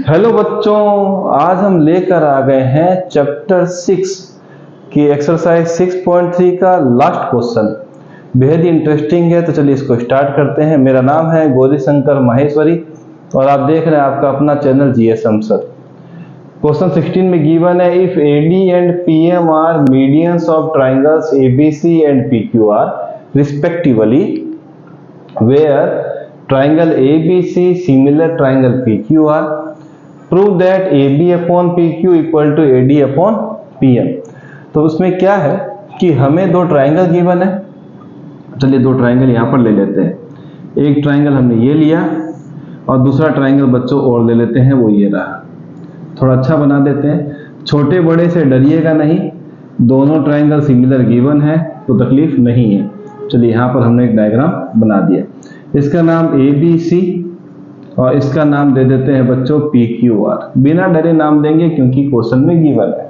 Hello बच्चों, आज हम लेकर आ गए हैं चैप्टर 6 की एक्सरसाइज 6.3 का लास्ट क्वेश्चन। बेहद ही इंटरेस्टिंग है, तो चलिए इसको स्टार्ट करते हैं। मेरा नाम है गौरी शंकर माहेश्वरी और आप देख रहे हैं आपका अपना चैनल जीएसएम सर। क्वेश्चन 16 में गिवन है, if AD and PM are medians of triangles ABC and PQR respectively, where triangle ABC similar triangle PQR, prove that AB upon PQ equal to AD upon PM। तो उसमें क्या है कि हमें दो triangle given है। चलिए दो ट्राइंगल यहाँ पर ले लेते हैं। एक ट्राइंगल हमने ये लिया और दूसरा ट्राइंगल बच्चों और ले लेते हैं, वो ये रहा। थोड़ा अच्छा बना देते हैं, छोटे बड़े से डरिएगा नहीं, दोनों ट्राइंगल सिमिलर गिवन है तो तकलीफ नहीं है। चलिए यहाँ पर हमने एक डायग्राम बना दिया। इसका नाम ABC और इसका नाम दे देते हैं बच्चों PQR। बिना डरे नाम देंगे क्योंकि क्वेश्चन में गिवन है।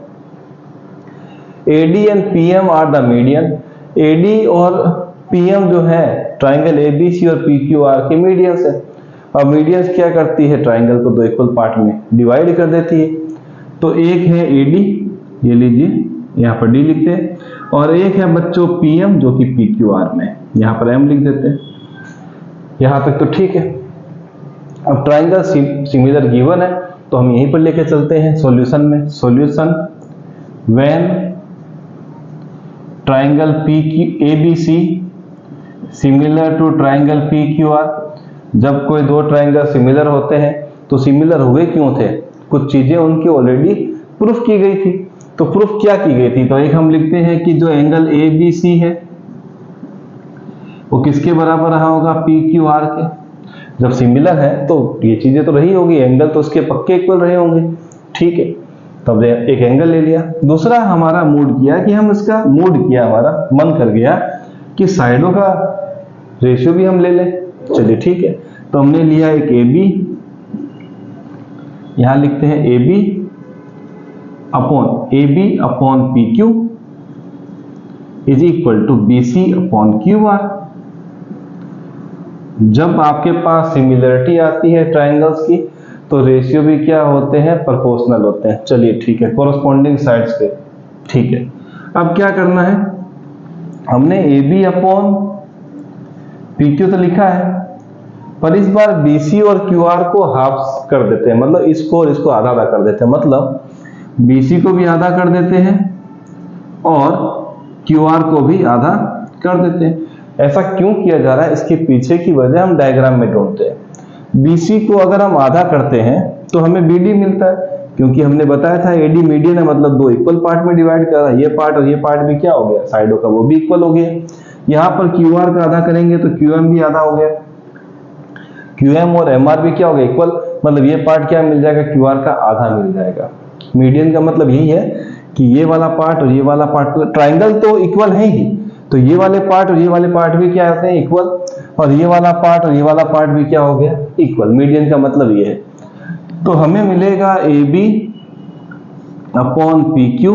AD एंड PM are the median. AD और PM जो है ट्राइंगल ABC और PQR के मीडियंस है। और मीडियंस क्या करती है, ट्राइंगल को दो इक्वल पार्ट में डिवाइड कर देती है। तो एक है AD, ये लीजिए यहाँ पर D लिखते हैं, और एक है बच्चों PM जो कि PQR में, यहाँ पर M लिख देते हैं। यहां तक तो ठीक है। अब ट्राइंगल सिमिलर गिवन है तो हम यहीं पर लेके चलते हैं सॉल्यूशन में। Solution, when triangle ABC similar to triangle PQR, जब कोई दो ट्राइंगल सिमिलर होते हैं तो सिमिलर हुए क्यों थे, कुछ चीजें उनकी ऑलरेडी प्रूफ की गई थी। तो प्रूफ क्या की गई थी, तो एक हम लिखते हैं कि जो एंगल ABC है वो किसके बराबर रहा होगा, PQR के। जब सिमिलर है तो ये चीजें तो रही होगी, एंगल तो उसके पक्के इक्वल रहे होंगे, ठीक है। तब एक एंगल ले लिया। दूसरा हमारा मूड किया कि हम इसका हमारा मन कर गया कि साइडों का रेशियो भी हम ले लें। चलिए ठीक है, तो हमने लिया एक AB, यहां लिखते हैं AB upon PQ is equal to BC upon QR। जब आपके पास सिमिलरिटी आती है ट्राइंगल्स की तो रेशियो भी क्या होते हैं, प्रोपोर्शनल होते हैं। चलिए ठीक है, कोरस्पॉन्डिंग साइड्स के, ठीक है। अब क्या करना है, हमने AB अपॉन PQ तो लिखा है, पर इस बार BC और QR को हाफ कर देते हैं, मतलब इसको और इसको आधा आधा कर देते हैं। मतलब BC को भी आधा कर देते हैं और QR को भी आधा कर देते हैं। ऐसा क्यों किया जा रहा है, इसके पीछे की वजह हम डायग्राम में ढूंढते हैं। BC को अगर हम आधा करते हैं तो हमें BD मिलता है, क्योंकि हमने बताया था AD मीडियन है, मतलब दो इक्वल पार्ट में डिवाइड कर रहा है। ये पार्ट और ये पार्ट भी क्या हो गया, साइडों का वो भी इक्वल हो गया। यहाँ पर QR का आधा करेंगे तो QM भी आधा हो गया। QM और MR भी क्या हो गया, इक्वल, मतलब ये पार्ट क्या मिल जाएगा, QR का आधा मिल जाएगा। मीडियन का मतलब यही है कि ये वाला पार्ट और ये वाला पार्ट, ट्राइंगल तो इक्वल है ही, तो ये वाले पार्ट और ये वाले पार्ट भी क्या होते हैं, इक्वल, और ये वाला पार्ट और ये वाला पार्ट भी क्या हो गया, इक्वल। मीडियन का मतलब ये है। तो हमें मिलेगा AB upon PQ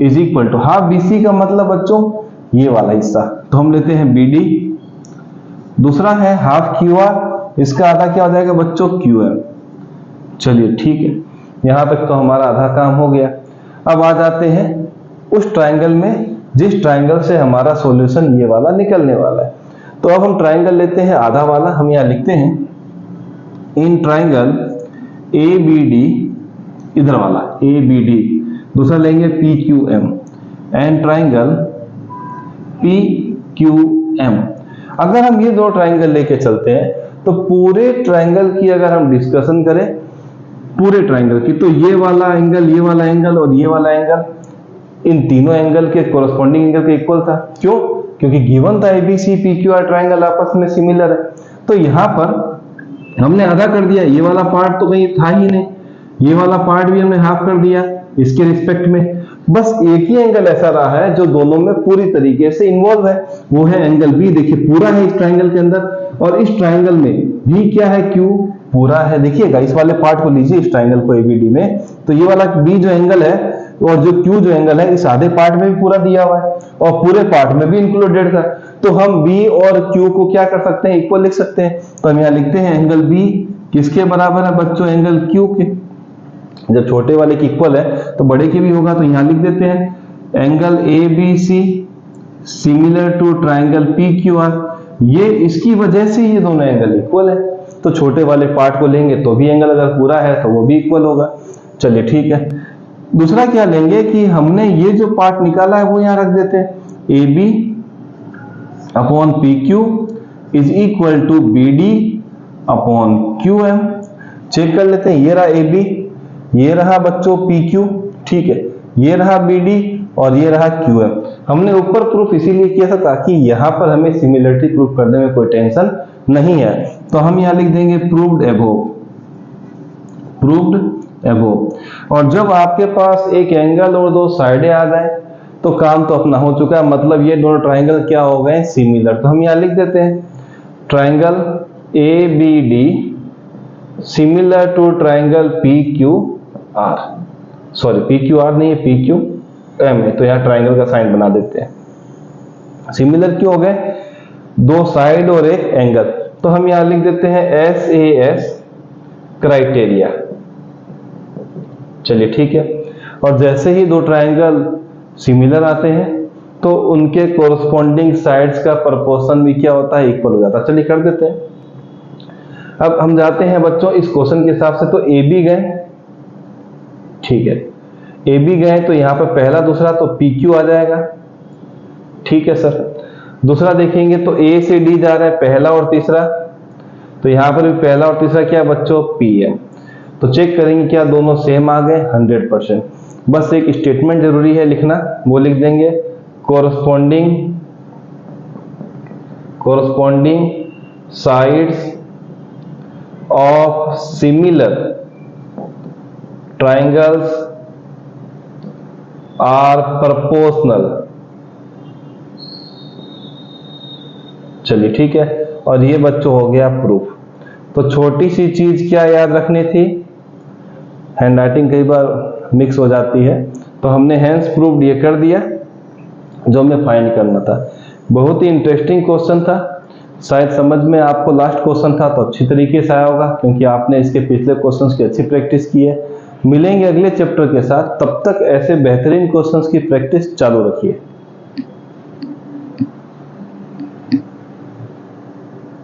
is equal to half BC का मतलब बच्चों ये वाला हिस्सा, तो हम लेते हैं BD। दूसरा है हाफ QR, इसका आधा क्या हो जाएगा बच्चों, QM। चलिए ठीक है, यहां तक तो हमारा आधा काम हो गया। अब आ जाते हैं उस ट्राइंगल में जिस ट्राइंगल से हमारा सॉल्यूशन ये वाला निकलने वाला है। तो अब हम ट्राइंगल लेते हैं आधा वाला, हम यहां लिखते हैं इन ट्राइंगल ABD, इधर वाला ABD, दूसरा लेंगे PQM एंड ट्राइंगल PQM। अगर हम ये दो ट्राइंगल लेके चलते हैं तो पूरे ट्राइंगल की अगर हम डिस्कशन करें, पूरे ट्राइंगल की, तो ये वाला एंगल, ये वाला एंगल और ये वाला एंगल, इन तीनों एंगल के कोरस्पॉन्डिंग एंगल के इक्वल था। क्यों, क्योंकि गिवन था ABC PQR ट्राइंगल आपस में सिमिलर है। तो यहां पर हमने आधा कर दिया, ये वाला पार्ट तो कहीं था ही नहीं, ये वाला पार्ट भी हमने हाफ कर दिया इसके रिस्पेक्ट में। बस एक ही एंगल ऐसा रहा है जो दोनों में पूरी तरीके से इन्वॉल्व है, वो है एंगल B। देखिए पूरा है इस ट्राइंगल के अंदर, और इस ट्राइंगल में भी क्या है, Q पूरा है। देखिएगा इस वाले पार्ट को लीजिए, इस ट्राइंगल को ABD में, तो ये वाला B जो एंगल है और जो Q जो एंगल है इस आधे पार्ट में भी पूरा दिया हुआ है और पूरे पार्ट में भी इंक्लूडेड था। तो हम B और Q को क्या कर सकते हैं, इक्वल लिख सकते हैं। तो हम यहाँ लिखते हैं एंगल B किसके बराबर है बच्चों, एंगल Q के। जब छोटे वाले की इक्वल है तो बड़े की भी होगा, तो यहां लिख देते हैं angle ABC similar to triangle PQR। ये इसकी वजह से ये दोनों एंगल इक्वल है, तो छोटे वाले पार्ट को लेंगे तो भी एंगल अगर पूरा है तो वो भी इक्वल होगा। चलिए ठीक है, दूसरा क्या लेंगे कि हमने ये जो पार्ट निकाला है वो यहां रख देते हैं, AB upon PQ is equal to BD upon QM। Check कर लेते हैं, ये रहा AB, ये रहा बच्चों PQ, ठीक है, ये रहा BD और ये रहा QM। हमने ऊपर प्रूफ इसीलिए किया था ताकि यहां पर हमें सिमिलरिटी प्रूफ करने में कोई टेंशन नहीं है, तो हम यहां लिख देंगे प्रूव्ड अबोव, प्रूव्ड अबोव। और जब आपके पास एक एंगल और दो साइडें आ जाए तो काम तो अपना हो चुका है, मतलब ये दोनों ट्राइंगल क्या हो गए, सिमिलर। तो हम यहां लिख देते हैं triangle ABD similar to triangle PQR, sorry PQR नहीं है PQM है, तो यहां ट्राइंगल का साइन बना देते हैं। सिमिलर क्यों हो गए, दो साइड और एक एंगल, तो हम यहां लिख देते हैं SAS क्राइटेरिया। चलिए ठीक है, और जैसे ही दो ट्राइंगल सिमिलर आते हैं तो उनके कोरस्पॉन्डिंग साइड्स का प्रोपोर्शन भी क्या होता है, इक्वल हो जाता है। चलिए कर देते हैं। अब हम जाते हैं बच्चों इस क्वेश्चन के हिसाब से, तो AB गए, ठीक है, AB गए तो यहां पर पहला दूसरा तो PQ आ जाएगा, ठीक है सर। दूसरा देखेंगे तो A से D जा रहा है पहला और तीसरा, तो यहां पर भी पहला और तीसरा क्या बच्चों PM। तो चेक करेंगे क्या दोनों सेम आ गए, 100%। बस एक स्टेटमेंट जरूरी है लिखना, वो लिख देंगे corresponding sides of similar triangles are proportional. चलिए ठीक है, और ये बच्चों हो गया प्रूफ। तो छोटी सी चीज क्या याद रखनी थी, हैंडराइटिंग कई बार मिक्स हो जाती है, तो हमने हैंस प्रूव्ड ये कर दिया जो हमें फाइंड करना था। बहुत ही इंटरेस्टिंग क्वेश्चन था, शायद समझ में आपको लास्ट क्वेश्चन था तो अच्छी तरीके से आया होगा, क्योंकि आपने इसके पिछले क्वेश्चंस की अच्छी प्रैक्टिस की है। मिलेंगे अगले चैप्टर के साथ, तब तक ऐसे बेहतरीन क्वेश्चंस की प्रैक्टिस चालू रखिए।